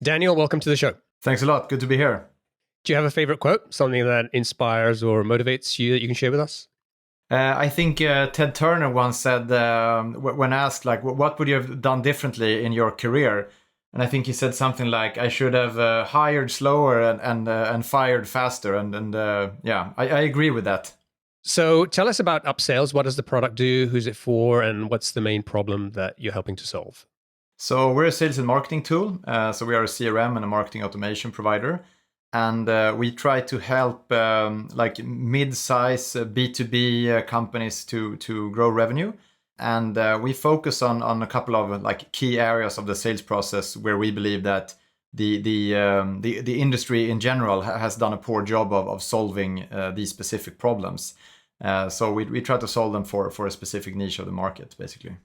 Daniel, welcome to the show. Thanks a lot. Good to be here. Do you have a favorite quote, something that inspires or motivates you that you can share with us? I think Ted Turner once said, when asked, like, what would you have done differently in your career? And I think he said something like, I should have hired slower and fired faster. I agree with that. So tell us about Upsales. What does the product do? Who's it for? And what's the main problem that you're helping to solve? So we're a sales and marketing tool. So we are a CRM and a marketing automation provider. And we try to help like mid-size B2B companies to grow revenue. And we focus on a couple of like key areas of the sales process where we believe that the industry in general has done a poor job of solving these specific problems. So we try to solve them for a specific niche of the market, basically.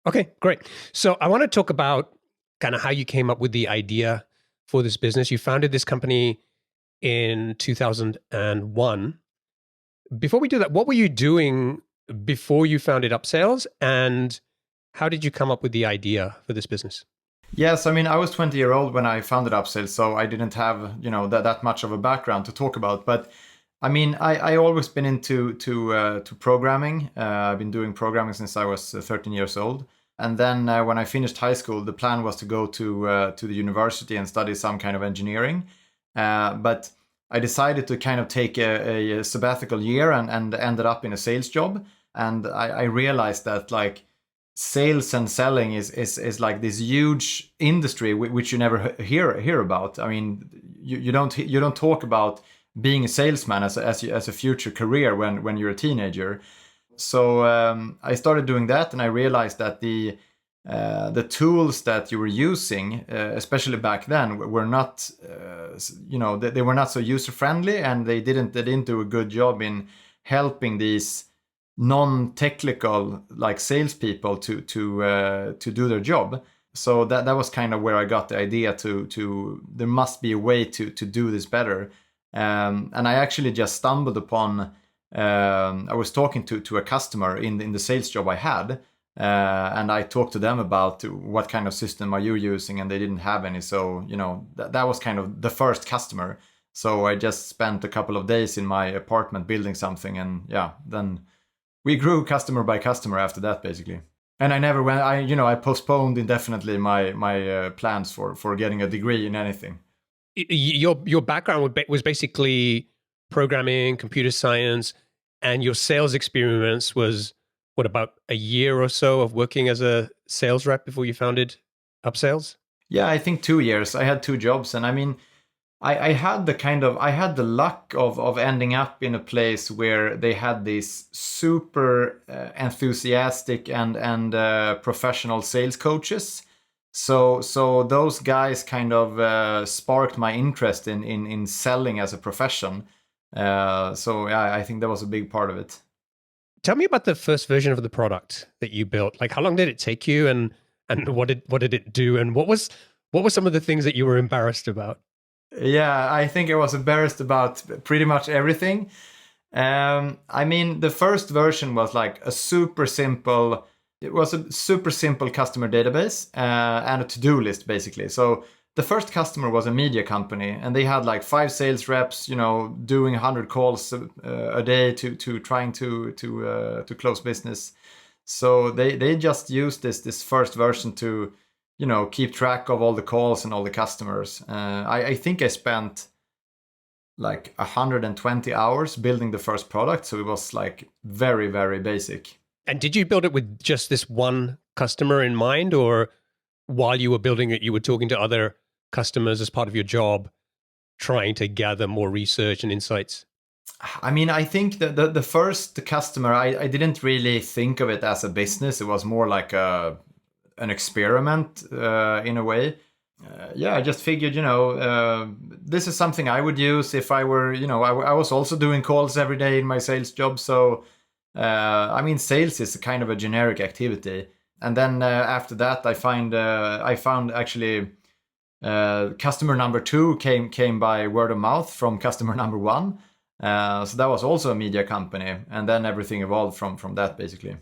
Okay, great. So I want to talk about kind of how you came up with the idea for this business. You founded this company in 2001. Before we do that, what were you doing before you founded Upsales, and how did you come up with the idea for this business? Yes, I mean, I was 20 years old when I founded Upsales, so I didn't have, that much of a background to talk about. But I mean, I always been into programming. I've been doing programming since I was 13 years old. And then when I finished high school, the plan was to go to the university and study some kind of engineering. But I decided to kind of take a sabbatical year and ended up in a sales job. And I realized that like sales and selling is like this huge industry which you never hear about. I mean, you don't talk about being a salesman as a future career when you're a teenager. So I started doing that, and I realized that the tools that you were using, especially back then, were not, they were not so user friendly, and they didn't do a good job in helping these non-technical like salespeople to do their job. So that was kind of where I got the idea to there must be a way to do this better. And I actually just stumbled upon. I was talking to a customer in the sales job I had, and I talked to them about what kind of system are you using, and they didn't have any. So that was kind of the first customer. So I just spent a couple of days in my apartment building something, and then we grew customer by customer after that, basically. And I never went. I postponed indefinitely my plans for getting a degree in anything. Your background was basically programming, computer science, and your sales experience was what, about a year or so of working as a sales rep before you founded Upsales? Yeah, I think 2 years. I had 2 jobs, and I mean, I had the luck of ending up in a place where they had these super enthusiastic and professional sales coaches. So those guys kind of sparked my interest in selling as a profession. I think that was a big part of it. Tell me about the first version of the product that you built. Like, how long did it take you, and what did it do, and what were some of the things that you were embarrassed about? Yeah, I think I was embarrassed about pretty much everything. I mean, the first version was like a super simple. It was a super simple customer database and a to-do list, basically. So the first customer was a media company, and they had like 5 sales reps, doing 100 calls a day to trying to close business. So they just used this first version to keep track of all the calls and all the customers. I think I spent like 120 hours building the first product, so it was like very, very basic. And did you build it with just this one customer in mind, or while you were building it, you were talking to other customers as part of your job, trying to gather more research and insights? I mean, I think the first customer, I didn't really think of it as a business. It was more like an experiment in a way. I just figured, this is something I would use if I were, I was also doing calls every day in my sales job. So, I mean, sales is a kind of a generic activity. And then after that, I found actually customer number 2 came by word of mouth from customer number 1. So that was also a media company. And then everything evolved from that, basically.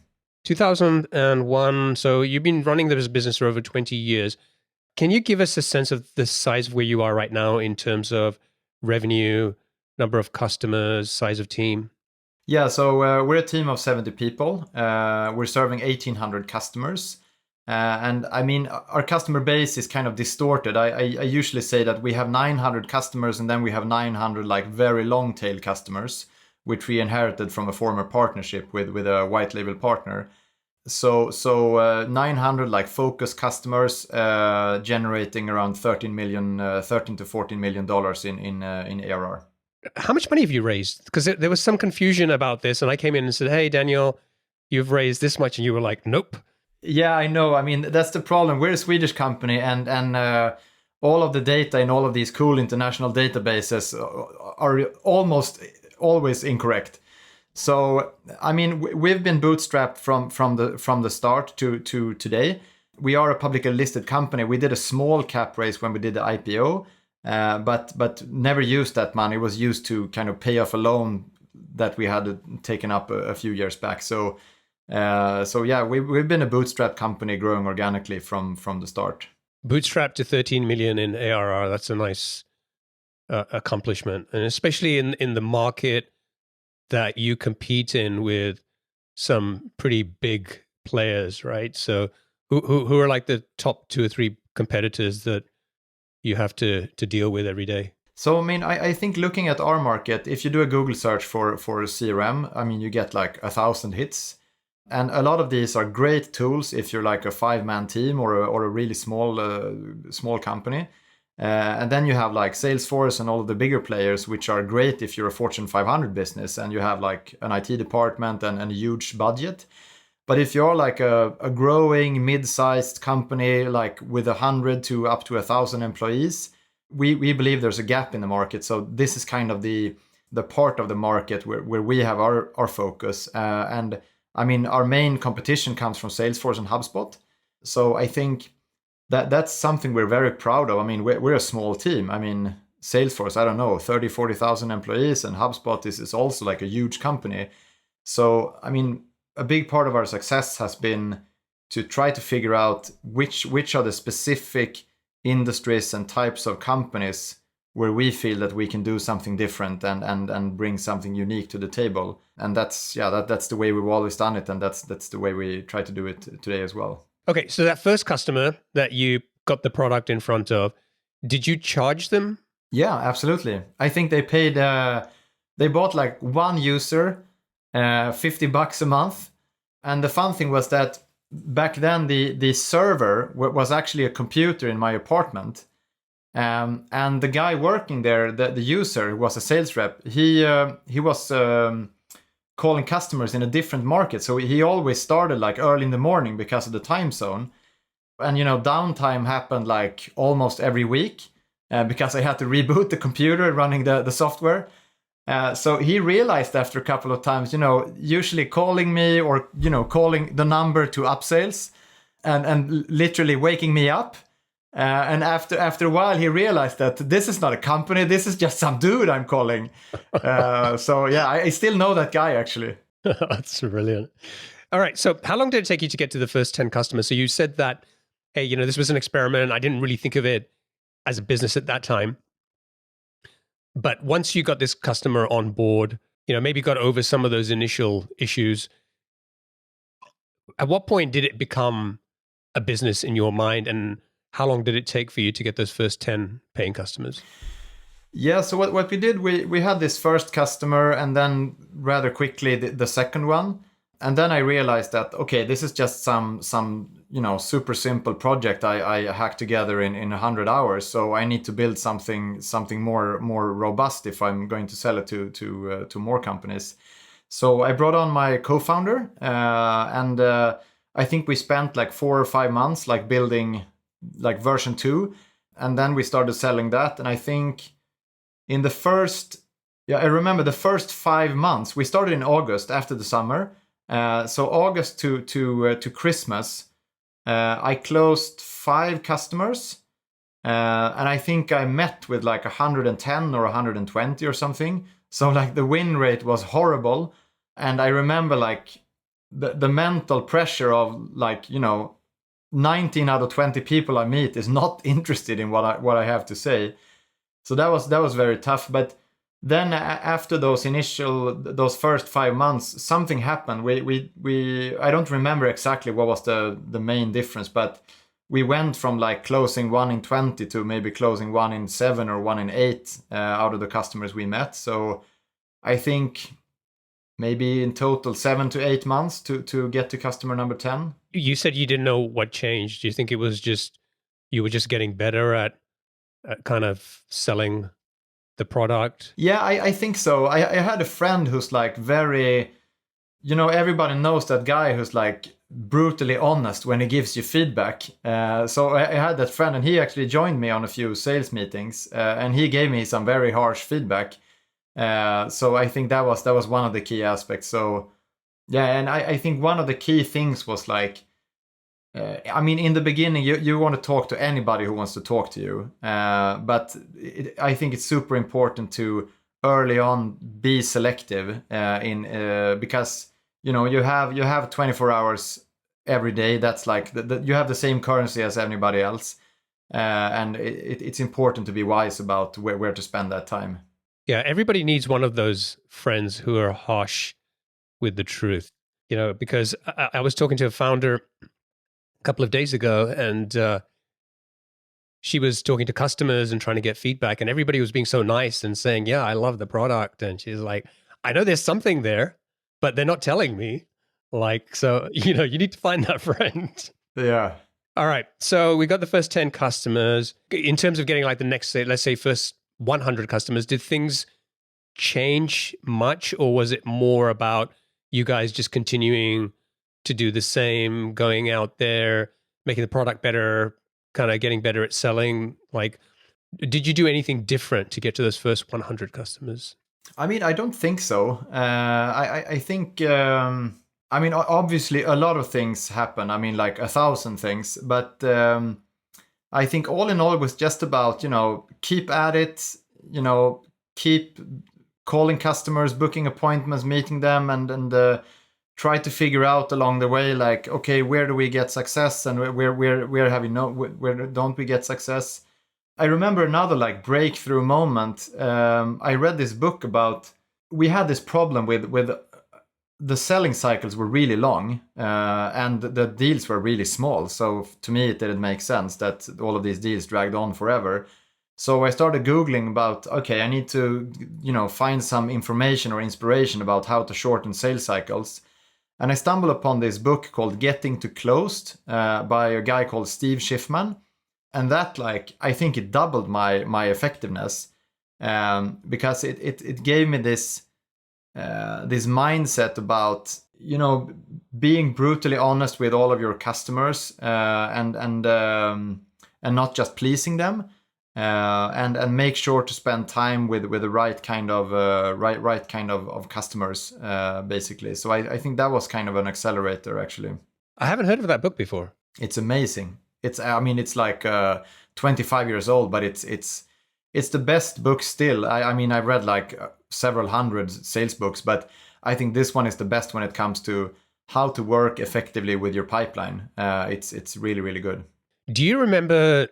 2001. So you've been running this business for over 20 years. Can you give us a sense of the size of where you are right now in terms of revenue, number of customers, size of team? Yeah, so we're a team of 70 people. We're serving 1,800 customers. And I mean, our customer base is kind of distorted. I usually say that we have 900 customers and then we have 900 like very long tail customers, which we inherited from a former partnership with a white label partner. So 900 like focus customers generating around 13 to 14 million dollars in ARR. How much money have you raised? Because there was some confusion about this, and I came in and said, "Hey, Daniel, you've raised this much," and you were like, "Nope." Yeah, I know. I mean, that's the problem. We're a Swedish company, and all of the data in all of these cool international databases are almost always incorrect. So, I mean, we've been bootstrapped from the start to today. We are a publicly listed company. We did a small cap raise when we did the IPO, but never used that money. It was used to kind of pay off a loan that we had taken up a few years back. So yeah, we've been a bootstrap company growing organically from the start. Bootstrapped to 13 million in ARR. That's a nice accomplishment, and especially in the market that you compete in with some pretty big players, right? So who are like the top 2 or 3 competitors that you have to deal with every day? So I mean, I think looking at our market, if you do a Google search for CRM, I mean, you get like 1,000 hits. And a lot of these are great tools if you're like a 5-man team or a really small company. And then you have like Salesforce and all of the bigger players, which are great if you're a Fortune 500 business and you have like an IT department and a huge budget. But if you're like a growing mid-sized company, like with 100 to up to 1,000 employees, we believe there's a gap in the market. So this is kind of the part of the market where we have our focus. And I mean, our main competition comes from Salesforce and HubSpot. So I think that's something we're very proud of. I mean, we're a small team. I mean, Salesforce, I don't know, 30, 40,000 employees, and HubSpot is also like a huge company. So, I mean, a big part of our success has been to try to figure out which are the specific industries and types of companies where we feel that we can do something different and bring something unique to the table. And that's the way we've always done it, and that's the way we try to do it today as well. Okay, so that first customer that you got the product in front of, did you charge them? Yeah, absolutely. I think they paid. They bought like one user, $50 a month, and the fun thing was that back then the server was actually a computer in my apartment. And the guy working there, the user who was a sales rep, he was calling customers in a different market. So he always started like early in the morning because of the time zone. And, you know, downtime happened like almost every week because I had to reboot the computer running the software. So he realized after a couple of times, you know, usually calling me or, you know, calling the number to Upsales and literally waking me up. And after a while, he realized that this is not a company. This is just some dude I'm calling. So yeah, I still know that guy actually. That's brilliant. All right. So how long did it take you to get to the first 10 customers? So you said that, hey, you know, this was an experiment. I didn't really think of it as a business at that time. But once you got this customer on board, you know, maybe got over some of those initial issues, at what point did it become a business in your mind? And how long did it take for you to get those first 10 paying customers? Yeah, so what we did, we had this first customer and then rather quickly the second one. And then I realized that, okay, this is just some you know, super simple project I hacked together in 100 hours. So I need to build something more robust if I'm going to sell it to more companies. So I brought on my co-founder and I think we spent like 4 or 5 months like building like version 2, and then we started selling that. And I think in the first, I remember the first 5 months, we started in August after the summer. So August to Christmas, I closed 5 customers, and I think I met with like 110 or 120 or something. So like the win rate was horrible, and I remember like the mental pressure of like, you know, 19 out of 20 people I meet is not interested in what I have to say. So that was very tough. But then after those first 5 months, something happened. We I don't remember exactly what was the main difference, but we went from like closing 1 in 20 to maybe closing 1 in 7 or 1 in 8 out of the customers we met. So I think maybe in total 7 to 8 months to get to customer number 10. You said you didn't know what changed. Do you think it was just you were just getting better at kind of selling the product? Yeah, I think so. I had a friend who's like very, everybody knows that guy who's like brutally honest when he gives you feedback. So I had that friend, and he actually joined me on a few sales meetings, and he gave me some very harsh feedback. So I think that was one of the key aspects. So yeah, and I think one of the key things was like, I mean, in the beginning, you want to talk to anybody who wants to talk to you. But I think it's super important to early on be selective because you have 24 hours every day. That's like you have the same currency as anybody else, and it's important to be wise about where to spend that time. Yeah, everybody needs one of those friends who are harsh with the truth. Because I was talking to a founder a couple of days ago, and she was talking to customers and trying to get feedback, and everybody was being so nice and saying, yeah, I love the product. And she's like, I know there's something there, but they're not telling me. Like, so, you need to find that friend. Yeah. All right. So we got the first 10 customers. In terms of getting like the next, let's say first 100 customers, did things change much, or was it more about you guys just continuing to do the same, going out there, making the product better, kind of getting better at selling? Like, did you do anything different to get to those first 100 customers? I mean, I don't think so. I think, I mean, obviously a lot of things happen. I mean, like 1,000 things, but I think all in all it was just about, keep at it, keep calling customers, booking appointments, meeting them, and try to figure out along the way, like, okay, where do we get success, and where don't we get success? I remember another like breakthrough moment. I read this book about, we had this problem with the selling cycles were really long, and the deals were really small. So to me, it didn't make sense that all of these deals dragged on forever. So I started Googling about, okay, I need to, find some information or inspiration about how to shorten sales cycles. And I stumbled upon this book called Getting to Closed by a guy called Steve Schiffman. And that, like, I think it doubled my effectiveness, because it gave me this mindset about, being brutally honest with all of your customers, and not just pleasing them, and make sure to spend time with the right kind of customers, basically. So I think that was kind of an accelerator, actually. I haven't heard of that book before. It's amazing. It's like 25 years old, but it's the best book still. I mean, I've read like several hundred sales books, but I think this one is the best when it comes to how to work effectively with your pipeline. It's really, really good. Do you remember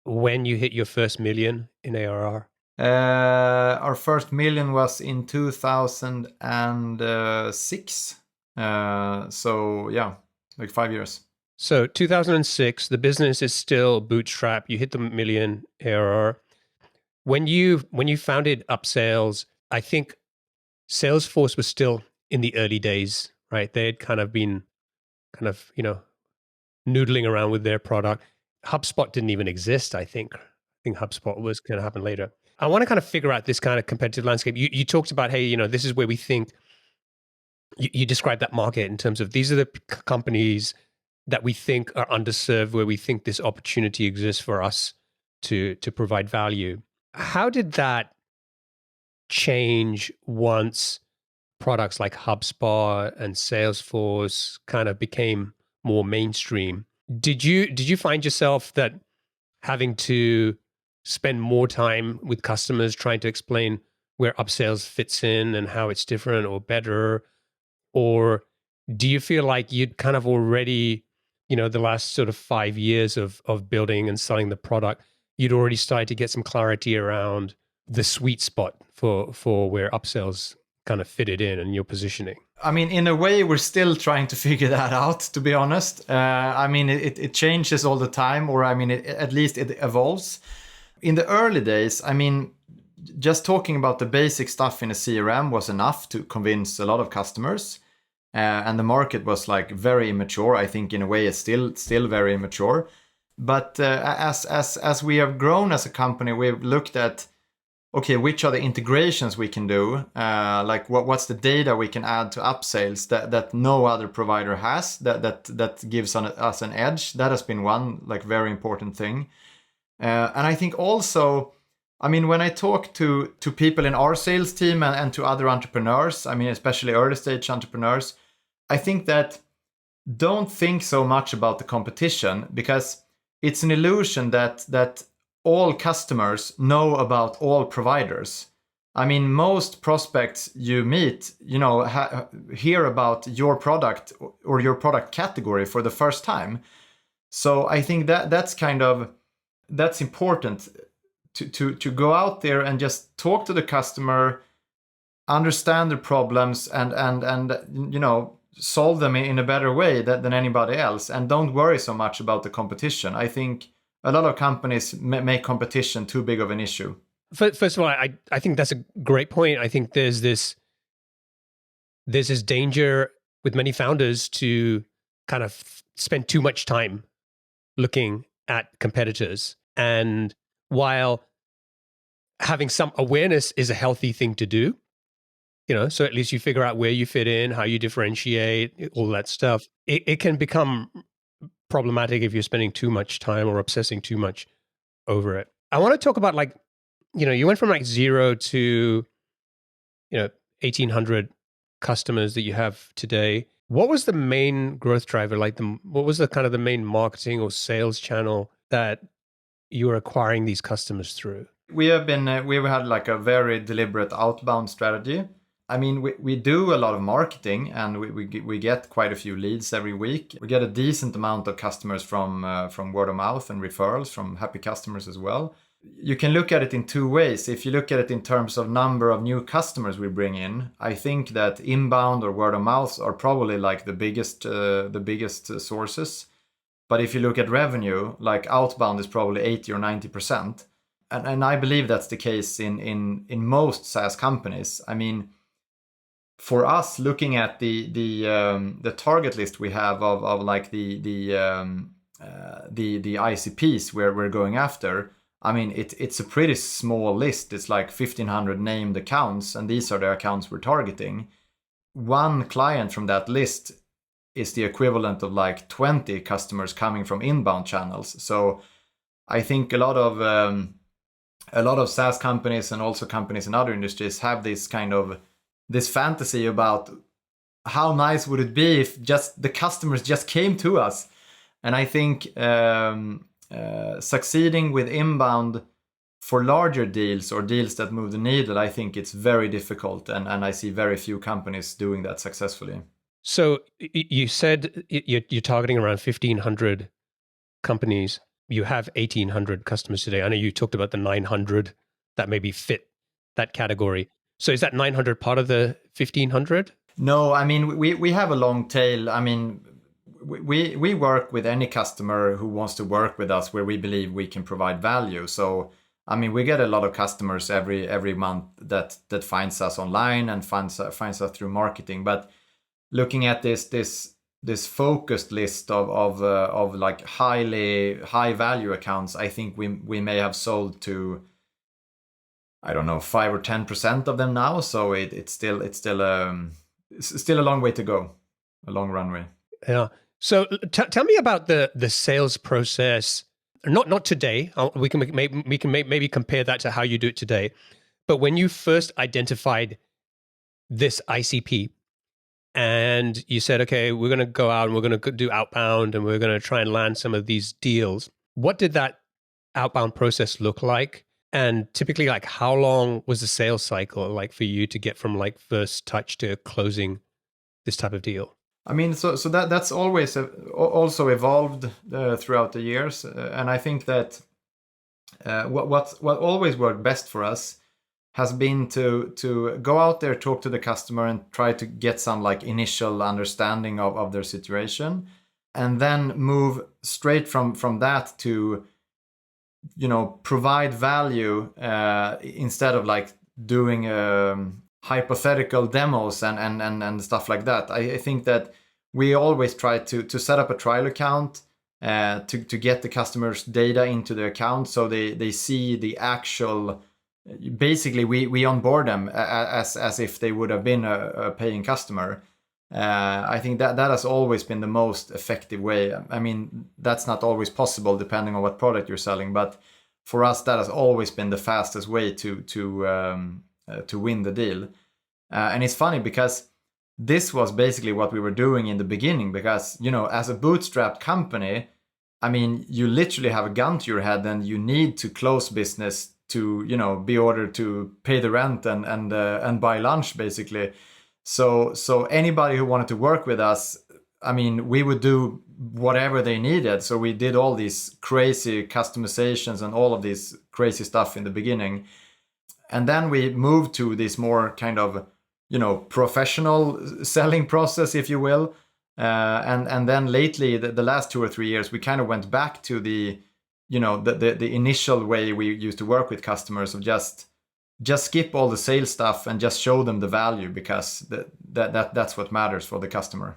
when you hit your first million in ARR? Our first million was in 2006. So yeah, like 5 years. So 2006, the business is still bootstrapped. You hit the million ARR. When you founded Upsales, I think Salesforce was still in the early days, right? They had kind of been noodling around with their product. HubSpot didn't even exist, I think. I think HubSpot was going to happen later. I want to kind of figure out this kind of competitive landscape. You talked about, hey, this is where we think, you described that market in terms of these are the companies that we think are underserved, where we think this opportunity exists for us to provide value. How did that change once products like HubSpot and Salesforce kind of became more mainstream? Did you find yourself that having to spend more time with customers trying to explain where Upsales fits in and how it's different or better? Or do you feel like you'd kind of already the last sort of 5 years of building and selling the product, you'd already started to get some clarity around the sweet spot for where Upsales kind of fitted in and your positioning? I mean, in a way, we're still trying to figure that out, to be honest. I mean, it changes all the time, or I mean, at least it evolves. In the early days, I mean, just talking about the basic stuff in a CRM was enough to convince a lot of customers. And the market was like very immature. I think in a way it's still very immature. But as we have grown as a company, we've looked at, okay, which are the integrations we can do? Like what's the data we can add to Upsales that no other provider has that gives us an edge? That has been one like very important thing. And I think also, I mean, when I talk to people in our sales team and to other entrepreneurs, I mean, especially early stage entrepreneurs, I think that don't think so much about the competition, because it's an illusion that all customers know about all providers. I mean, most prospects you meet, hear about your product or your product category for the first time. So I think that's important to go out there and just talk to the customer, understand their problems, and solve them in a better way than anybody else, and don't worry so much about the competition. I think a lot of companies make competition too big of an issue. First of all, I think that's a great point. I think there's this danger with many founders to kind of spend too much time looking at competitors. And while having some awareness is a healthy thing to do, so at least you figure out where you fit in, how you differentiate, all that stuff. It can become problematic if you're spending too much time or obsessing too much over it. I want to talk about you went from 0 to 1,800 customers that you have today. What was the main growth driver? What was the kind of the main marketing or sales channel that you were acquiring these customers through? We've had like a very deliberate outbound strategy. I mean, we do a lot of marketing, and we get quite a few leads every week. We get a decent amount of customers from word of mouth and referrals from happy customers as well. You can look at it in two ways. If you look at it in terms of number of new customers we bring in, I think that inbound or word of mouth are probably like the biggest sources. But if you look at revenue, like outbound is probably 80 or 90%. And I believe that's the case in most SaaS companies. I mean, for us, looking at the target list we have of like the ICPs where we're going after, I mean, it's a pretty small list. It's like 1,500 named accounts, and these are the accounts we're targeting. One client from that list is the equivalent of like 20 customers coming from inbound channels. So I think a lot of SaaS companies and also companies in other industries have this fantasy about how nice would it be if just the customers just came to us. And I think succeeding with inbound for larger deals or deals that move the needle, I think it's very difficult, and I see very few companies doing that successfully. So you said you're targeting around 1,500 companies. You have 1,800 customers today. I know you talked about the 900 that maybe fit that category. So is that 900 part of the 1,500? No, I mean, we have a long tail. I mean, we work with any customer who wants to work with us where we believe we can provide value. So, I mean, we get a lot of customers every month that finds us online and finds us through marketing. But looking at this focused list of like high value accounts, I think we may have sold to, I don't know, 5 or 10% of them now. So it's still a long way to go, a long runway. Yeah. So tell me about the sales process. Not today. We can maybe compare that to how you do it today. But when you first identified this ICP, and you said, okay, we're going to go out and we're going to do outbound and we're going to try and land some of these deals. What did that outbound process look like? And typically, like, how long was the sales cycle like for you to get from like first touch to closing this type of deal? I mean, so that's always also evolved throughout the years, and I think that what always worked best for us has been to go out there, talk to the customer, and try to get some like initial understanding of their situation, and then move straight from that to provide value instead of like doing hypothetical demos and stuff like that. I think that we always try to set up a trial account to get the customer's data into the account so they see the actual. Basically, we onboard them as if they would have been a paying customer. I think that has always been the most effective way. I mean, that's not always possible depending on what product you're selling, but for us, that has always been the fastest way to win the deal. And it's funny because this was basically what we were doing in the beginning. Because as a bootstrapped company, I mean, you literally have a gun to your head, and you need to close business to be ordered to pay the rent and buy lunch basically. So anybody who wanted to work with us, I mean, we would do whatever they needed. So we did all these crazy customizations and all of this crazy stuff in the beginning, and then we moved to this more kind of professional selling process, if you will. And then lately, the last 2 or 3 years, we kind of went back to the the initial way we used to work with customers of just skip all the sales stuff and just show them the value, because that's what matters for the customer.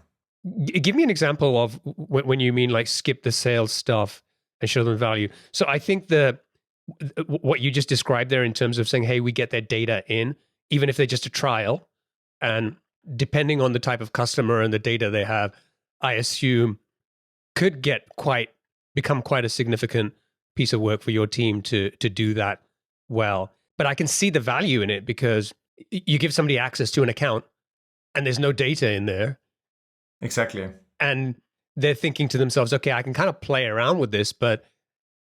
Give me an example of when you mean like skip the sales stuff and show them value. So I think what you just described there in terms of saying, hey, we get their data in, even if they're just a trial, and depending on the type of customer and the data they have, I assume could become quite a significant piece of work for your team to do that well. But I can see the value in it, because you give somebody access to an account and there's no data in there. Exactly. And they're thinking to themselves, okay, I can kind of play around with this, but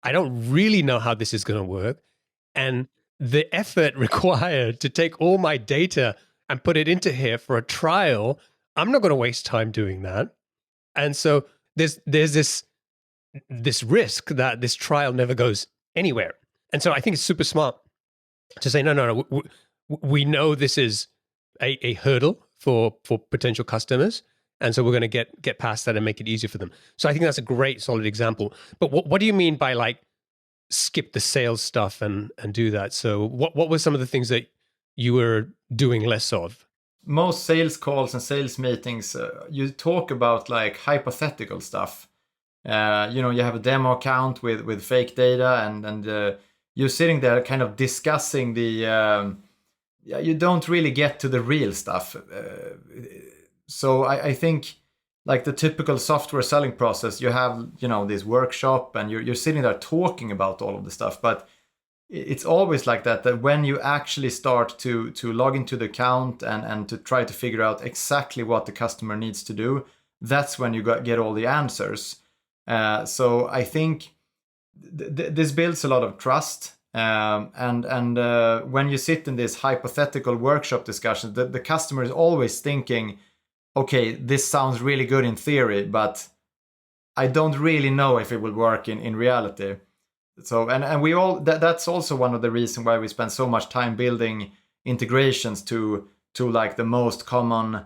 I don't really know how this is going to work. And the effort required to take all my data and put it into here for a trial, I'm not going to waste time doing that. And so there's this risk that this trial never goes anywhere. And so I think it's super smart to say, no. We know this is a hurdle for potential customers. And so we're going to get past that and make it easier for them. So I think that's a great, solid example. But what do you mean by like skip the sales stuff and do that? So what were some of the things that you were doing less of? Most sales calls and sales meetings, you talk about like hypothetical stuff. You have a demo account with fake data, and you're sitting there kind of discussing the. You don't really get to the real stuff. So I think like the typical software selling process, you have this workshop, and you're sitting there talking about all of the stuff, but it's always like that when you actually start to log into the account and to try to figure out exactly what the customer needs to do, that's when you get all the answers. So I think this builds a lot of trust, and when you sit in this hypothetical workshop discussion, the customer is always thinking, okay, this sounds really good in theory, but I don't really know if it will work in reality. So and we all that's also one of the reasons why we spend so much time building integrations to like the most common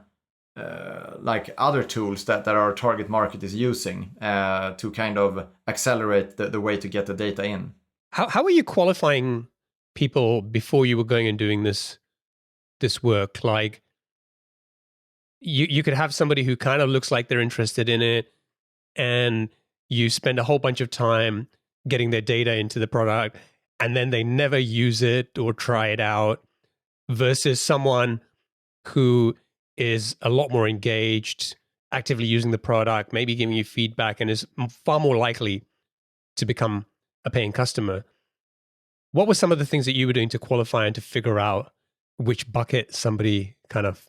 like other tools that our target market is using to kind of accelerate the way to get the data in. How are you qualifying people before you were going and doing this work? Like you could have somebody who kind of looks like they're interested in it, and you spend a whole bunch of time getting their data into the product, and then they never use it or try it out, versus someone who is a lot more engaged, actively using the product, maybe giving you feedback, and is far more likely to become a paying customer. What were some of the things that you were doing to qualify and to figure out which bucket somebody kind of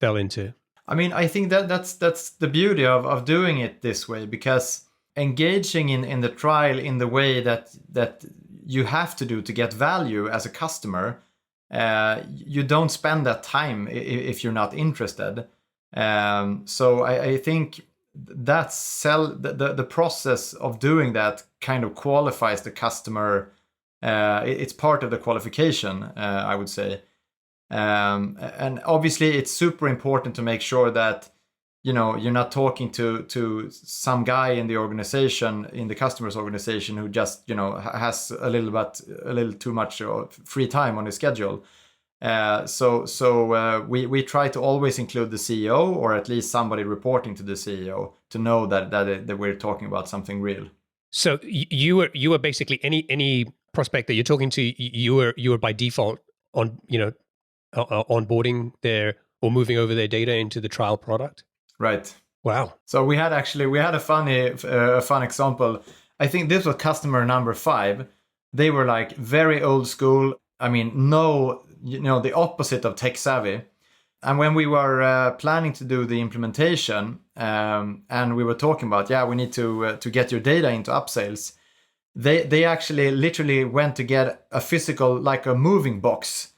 fell into? I mean, I think that's the beauty of doing it this way, because engaging in the trial in the way that you have to do to get value as a customer, you don't spend that time if you're not interested. So I think the process of doing that kind of qualifies the customer. It's part of the qualification, I would say. And obviously, it's super important to make sure that you're not talking to some guy in the organization, in the customer's organization, who just has a little too much free time on his schedule. So we try to always include the CEO, or at least somebody reporting to the CEO, to know that we're talking about something real. So you were basically any prospect that you're talking to, you were by default on onboarding their or moving over their data into the trial product. Right. Wow. So we had a fun example. I think this was customer number 5. They were like very old school. I mean, the opposite of tech savvy. And when we were planning to do the implementation, and we were talking about, we need to get your data into Upsales, they actually literally went to get a physical, like a moving box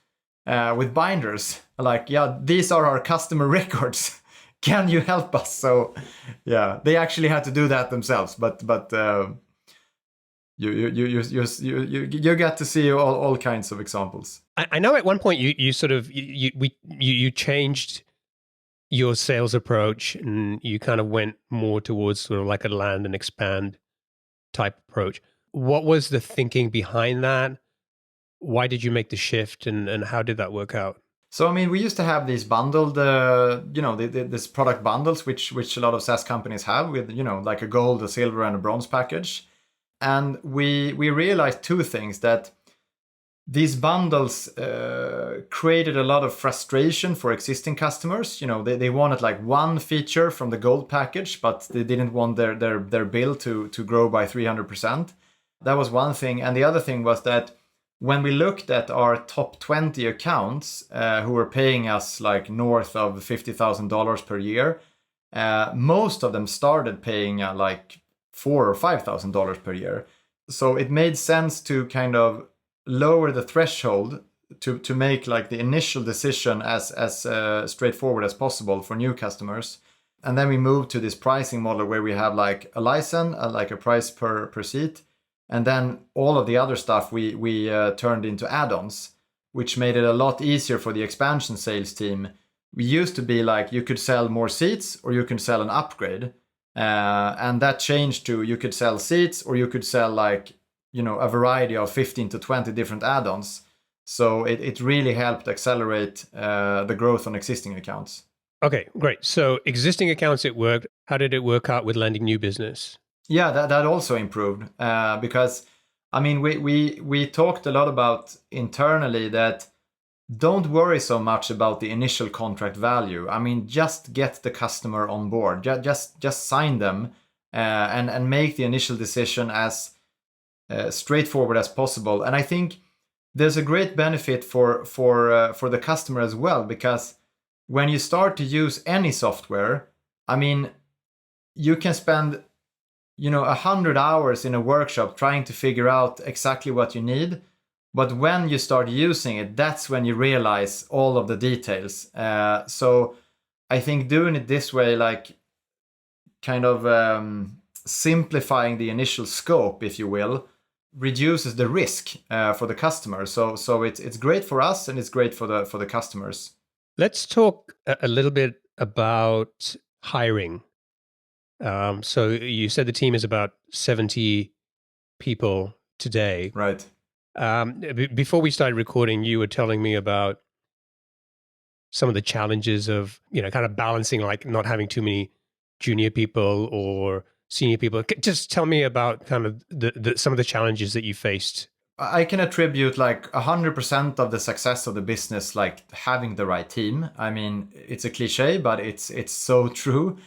with binders. Like, these are our customer records. Can you help us? So, they actually had to do that themselves. But you get to see all kinds of examples. I know at one point you changed your sales approach, and you kind of went more towards sort of like a land and expand type approach. What was the thinking behind that? Why did you make the shift, and how did that work out? So, I mean, we used to have these bundled, this product bundles, which a lot of SaaS companies have, with, like a gold, a silver, and a bronze package. And we realized 2 things: that these bundles created a lot of frustration for existing customers. They wanted like one feature from the gold package, but they didn't want their bill to grow by 300%. That was one thing. And the other thing was that when we looked at our top 20 accounts who were paying us like north of $50,000 per year, most of them started paying like $4,000 or $5,000 per year. So it made sense to kind of lower the threshold to make like the initial decision as straightforward as possible for new customers. And then we moved to this pricing model where we have like a license, like a price per seat. And then all of the other stuff we turned into add-ons, which made it a lot easier for the expansion sales team. We used to be like, you could sell more seats or you could sell an upgrade. And that changed to, you could sell seats or you could sell like, a variety of 15 to 20 different add-ons. So it really helped accelerate the growth on existing accounts. Okay, great. So existing accounts, it worked. How did it work out with landing new business? Yeah, that also improved because, I mean, we talked a lot about internally that don't worry so much about the initial contract value. I mean, just get the customer on board. Just sign them and make the initial decision as straightforward as possible. And I think there's a great benefit for the customer as well, because when you start to use any software, I mean, you can spend 100 hours in a workshop trying to figure out exactly what you need. But when you start using it, that's when you realize all of the details. So I think doing it this way, like kind of simplifying the initial scope, if you will, reduces the risk for the customer. So it's great for us and it's great for the customers. Let's talk a little bit about hiring. So you said the team is about 70 people today. Right. Before we started recording, you were telling me about some of the challenges of, kind of balancing, like not having too many junior people or senior people. Just tell me about kind of some of the challenges that you faced. I can attribute like 100% of the success of the business, like having the right team. I mean, it's a cliche, but it's so true.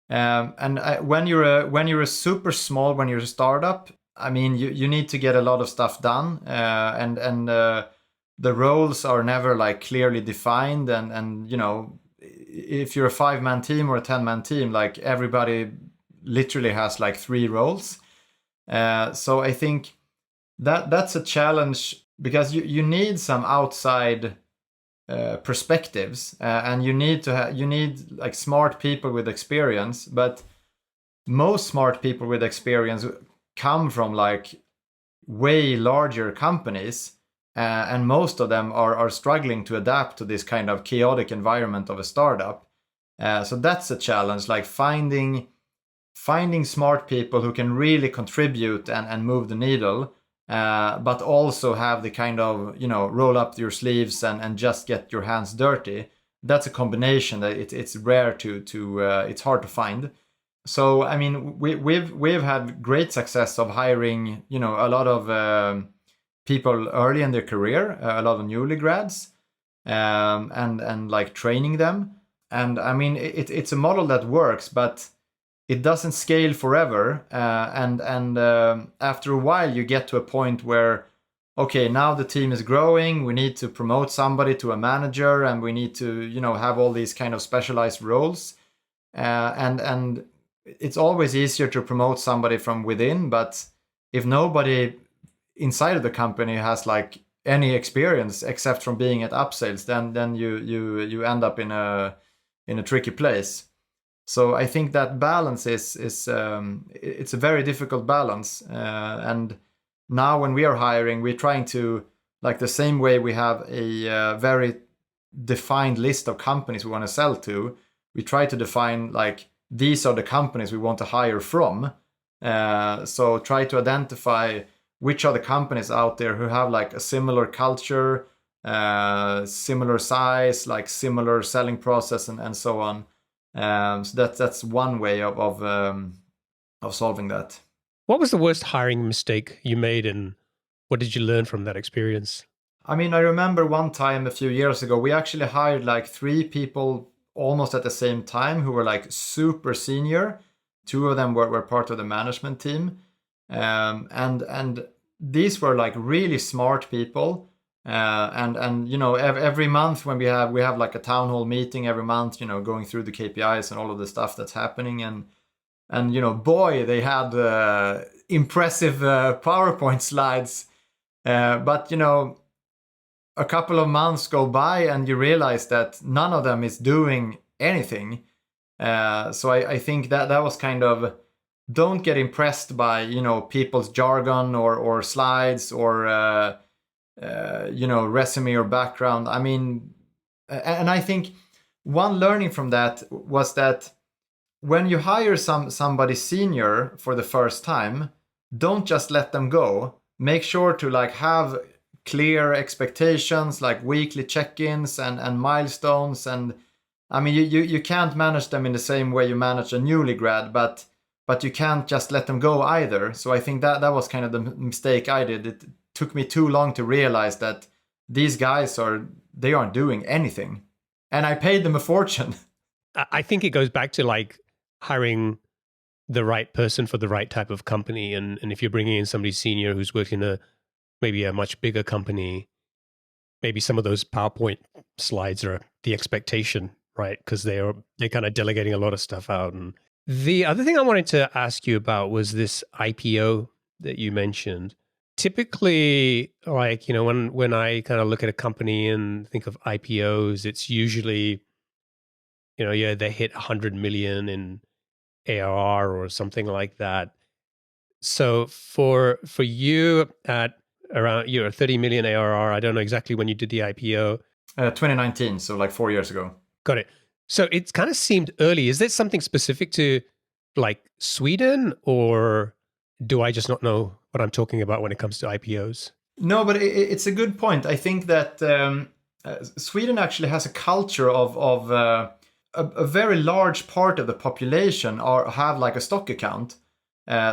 When you're a super small, when you're a startup, I mean, you need to get a lot of stuff done, and the roles are never like clearly defined, and if you're a 5-man team or a 10-man team, like everybody literally has like 3 roles. So I think that's a challenge, because you need some outside perspectives, and you need like smart people with experience. But most smart people with experience come from like way larger companies, and most of them are struggling to adapt to this kind of chaotic environment of a startup. So that's a challenge, like finding smart people who can really contribute and move the needle, but also have the kind of, roll up your sleeves and just get your hands dirty. That's a combination that it's rare to it's hard to find. So I mean, we've had great success of hiring, a lot of people early in their career, a lot of newly grads, and like training them. And I mean, it's a model that works, but it doesn't scale forever. And after a while, you get to a point where, okay, now the team is growing. We need to promote somebody to a manager, and we need to, have all these kind of specialized roles. And it's always easier to promote somebody from within. But if nobody inside of the company has like any experience except from being at Upsales, then you end up in a tricky place. So I think that balance is it's a very difficult balance. And now when we are hiring, we're trying to, like the same way we have a very defined list of companies we want to sell to, we try to define like these are the companies we want to hire from. So try to identify which are the companies out there who have like a similar culture, similar size, like similar selling process, and so on. So that's one way of solving that. What was the worst hiring mistake you made, and what did you learn from that experience? I mean, I remember one time a few years ago, we actually hired like 3 people almost at the same time who were like super senior. 2 of them were part of the management team. And these were like really smart people. And every month when we have like a town hall meeting every month, going through the KPIs and all of the stuff that's happening, and boy, they had impressive PowerPoint slides, but a couple of months go by and you realize that none of them is doing anything. So I think that was kind of, don't get impressed by people's jargon or slides or resume or background. I mean, and I think one learning from that was that when you hire somebody senior for the first time, don't just let them go. Make sure to like have clear expectations, like weekly check-ins and milestones. And I mean, you can't manage them in the same way you manage a newly grad, but you can't just let them go either. So I think that was kind of the mistake I did. It took me too long to realize that these guys they aren't doing anything, and I paid them a fortune. I think it goes back to like hiring the right person for the right type of company. And if you're bringing in somebody senior who's working in maybe a much bigger company, maybe some of those PowerPoint slides are the expectation, right? Because they're kind of delegating a lot of stuff out. And the other thing I wanted to ask you about was this IPO that you mentioned. Typically, like, when I kind of look at a company and think of IPOs, it's usually, they hit 100 million in ARR or something like that. So for you at around 30 million ARR, I don't know exactly when you did the IPO. 2019, so like 4 years ago. Got it. So it kind of seemed early. Is there something specific to like Sweden, or do I just not know what I'm talking about when it comes to IPOs? No, but it's a good point. I think that Sweden actually has a culture of a very large part of the population have like a stock account.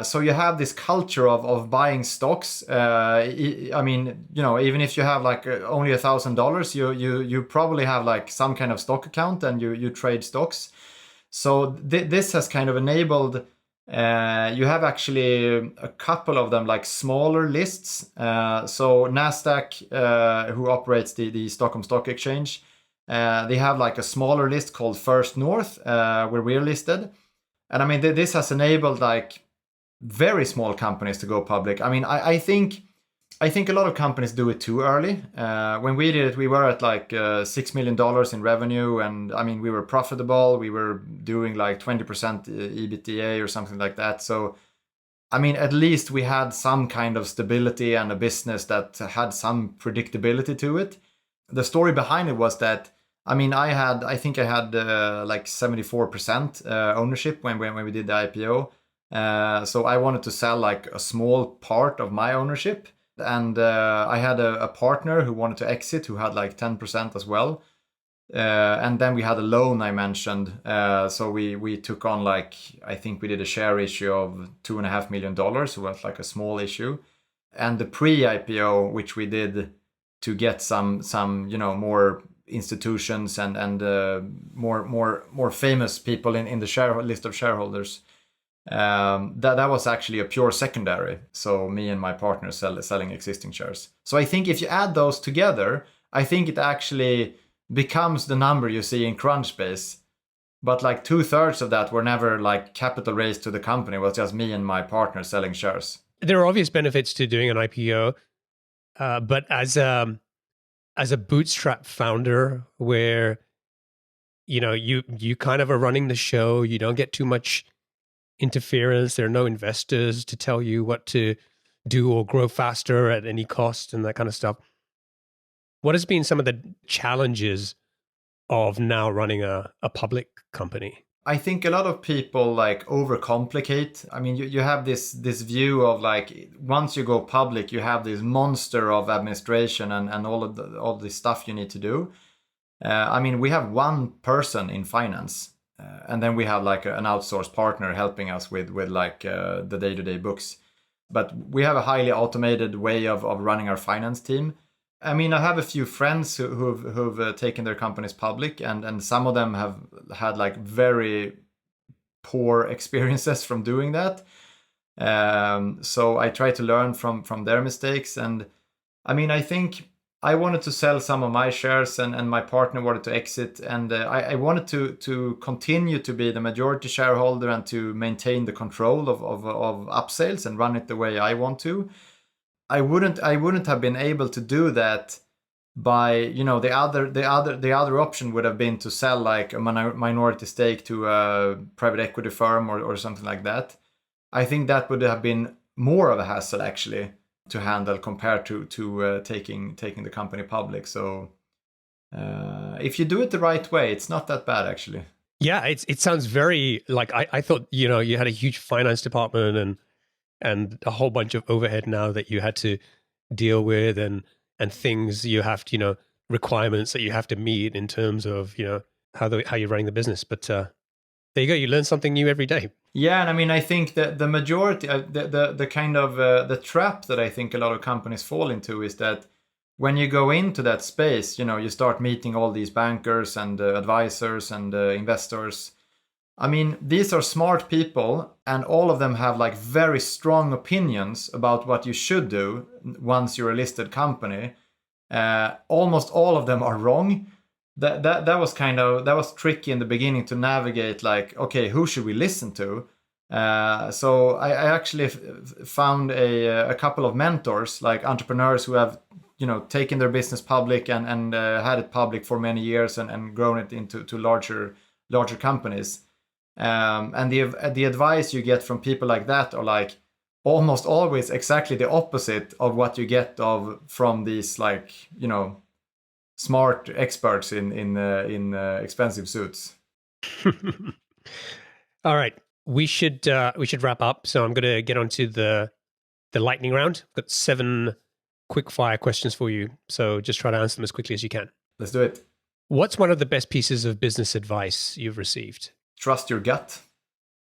So you have this culture of buying stocks. I mean, even if you have like only $1,000, you probably have like some kind of stock account and you trade stocks. So this has kind of enabled. You have actually a couple of them, like smaller lists. So Nasdaq, who operates the Stockholm Stock Exchange, they have like a smaller list called First North, where we're listed. And I mean, this has enabled like very small companies to go public. I mean, I think I think a lot of companies do it too early. When we did it, we were at like $6 million in revenue. And I mean, we were profitable. We were doing like 20% EBITDA or something like that. So, I mean, at least we had some kind of stability and a business that had some predictability to it. The story behind it was that, I mean, I think I had like 74% ownership when we did the IPO. So I wanted to sell like a small part of my ownership. And I had a partner who wanted to exit who had like 10% as well. And then we had a loan I mentioned. So we took on like, I think we did a share issue of $2.5 million. So it was like a small issue. And the pre-IPO, which we did to get some more institutions and more famous people in the list of shareholders. That was actually a pure secondary. So me and my partner selling existing shares. So I think if you add those together, I think it actually becomes the number you see in Crunchbase. But like 2/3 of that were never like capital raised to the company. It was just me and my partner selling shares. There are obvious benefits to doing an IPO, but as a bootstrap founder, where you kind of are running the show, you don't get too much interference. There are no investors to tell you what to do or grow faster at any cost and that kind of stuff. What has been some of the challenges of now running a public company? I think a lot of people like overcomplicate. I mean, you have this view of like once you go public, you have this monster of administration and all this stuff you need to do. I mean, we have one person in finance, and then we have like an outsourced partner helping us with like the day-to-day books. But we have a highly automated way of running our finance team. I mean, I have a few friends who've taken their companies public, and some of them have had like very poor experiences from doing that. So I try to learn from their mistakes. And I mean, I think I wanted to sell some of my shares, and my partner wanted to exit, and I wanted to continue to be the majority shareholder and to maintain the control of Upsales and run it the way I want to. I wouldn't have been able to do that by the other option would have been to sell like a minority stake to a private equity firm or something like that. I think that would have been more of a hassle actually to handle compared to taking the company public. So if you do it the right way, it's not that bad actually. Yeah, it sounds very like I thought. You had a huge finance department and a whole bunch of overhead now that you had to deal with, and things you have to, requirements that you have to meet in terms of how you're running the business. But there you go, you learn something new every day. Yeah, and I mean, I think that the majority, the kind of the trap that I think a lot of companies fall into is that when you go into that space, you start meeting all these bankers and advisors and investors. I mean, these are smart people, and all of them have like very strong opinions about what you should do once you're a listed company. Almost all of them are wrong. That was tricky in the beginning to navigate. Like, okay, who should we listen to? So I actually found a couple of mentors, like entrepreneurs who have taken their business public and had it public for many years and grown it into larger companies. And the advice you get from people like that are like almost always exactly the opposite of what you get from these like smart experts in expensive suits. All right, we should wrap up. So I'm going to get onto the lightning round. I've got 7 quick fire questions for you. So just try to answer them as quickly as you can. Let's do it. What's one of the best pieces of business advice you've received? Trust your gut.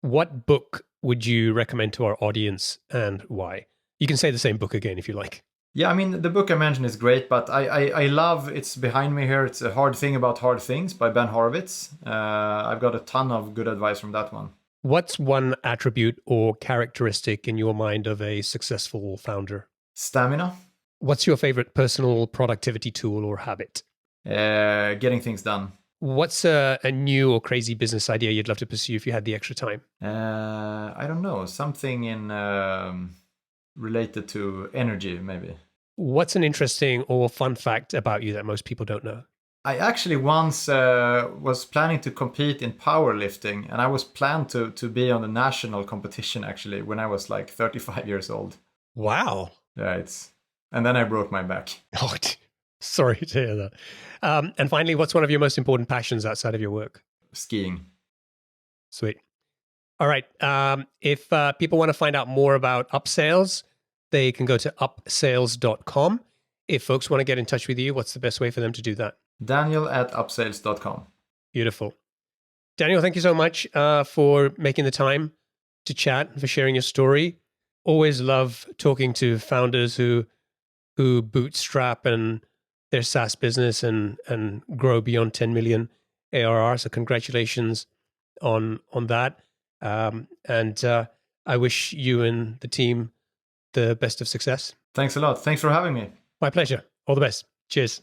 What book would you recommend to our audience and why? You can say the same book again if you like. Yeah, I mean, the book I mentioned is great, but I love, it's behind me here, it's A Hard Thing About Hard Things by Ben Horowitz. I've got a ton of good advice from that one. What's one attribute or characteristic in your mind of a successful founder? Stamina. What's your favorite personal productivity tool or habit? Getting things done. What's a new or crazy business idea you'd love to pursue if you had the extra time? I don't know. Something in related to energy, maybe. What's an interesting or fun fact about you that most people don't know? I actually once was planning to compete in powerlifting, and I was planned to be on the national competition actually when I was like 35 years old. Wow. Yeah, and then I broke my back. Oh, sorry to hear that. And finally, what's one of your most important passions outside of your work? Skiing. Sweet. All right. If people want to find out more about Upsales, they can go to upsales.com. If folks want to get in touch with you, what's the best way for them to do that? Daniel@upsales.com. Beautiful. Daniel, thank you so much for making the time to chat and for sharing your story. Always love talking to founders who bootstrap and their SaaS business and grow beyond 10 million ARR. So congratulations on that. And I wish you and the team the best of success. Thanks a lot. Thanks for having me. My pleasure. All the best. Cheers.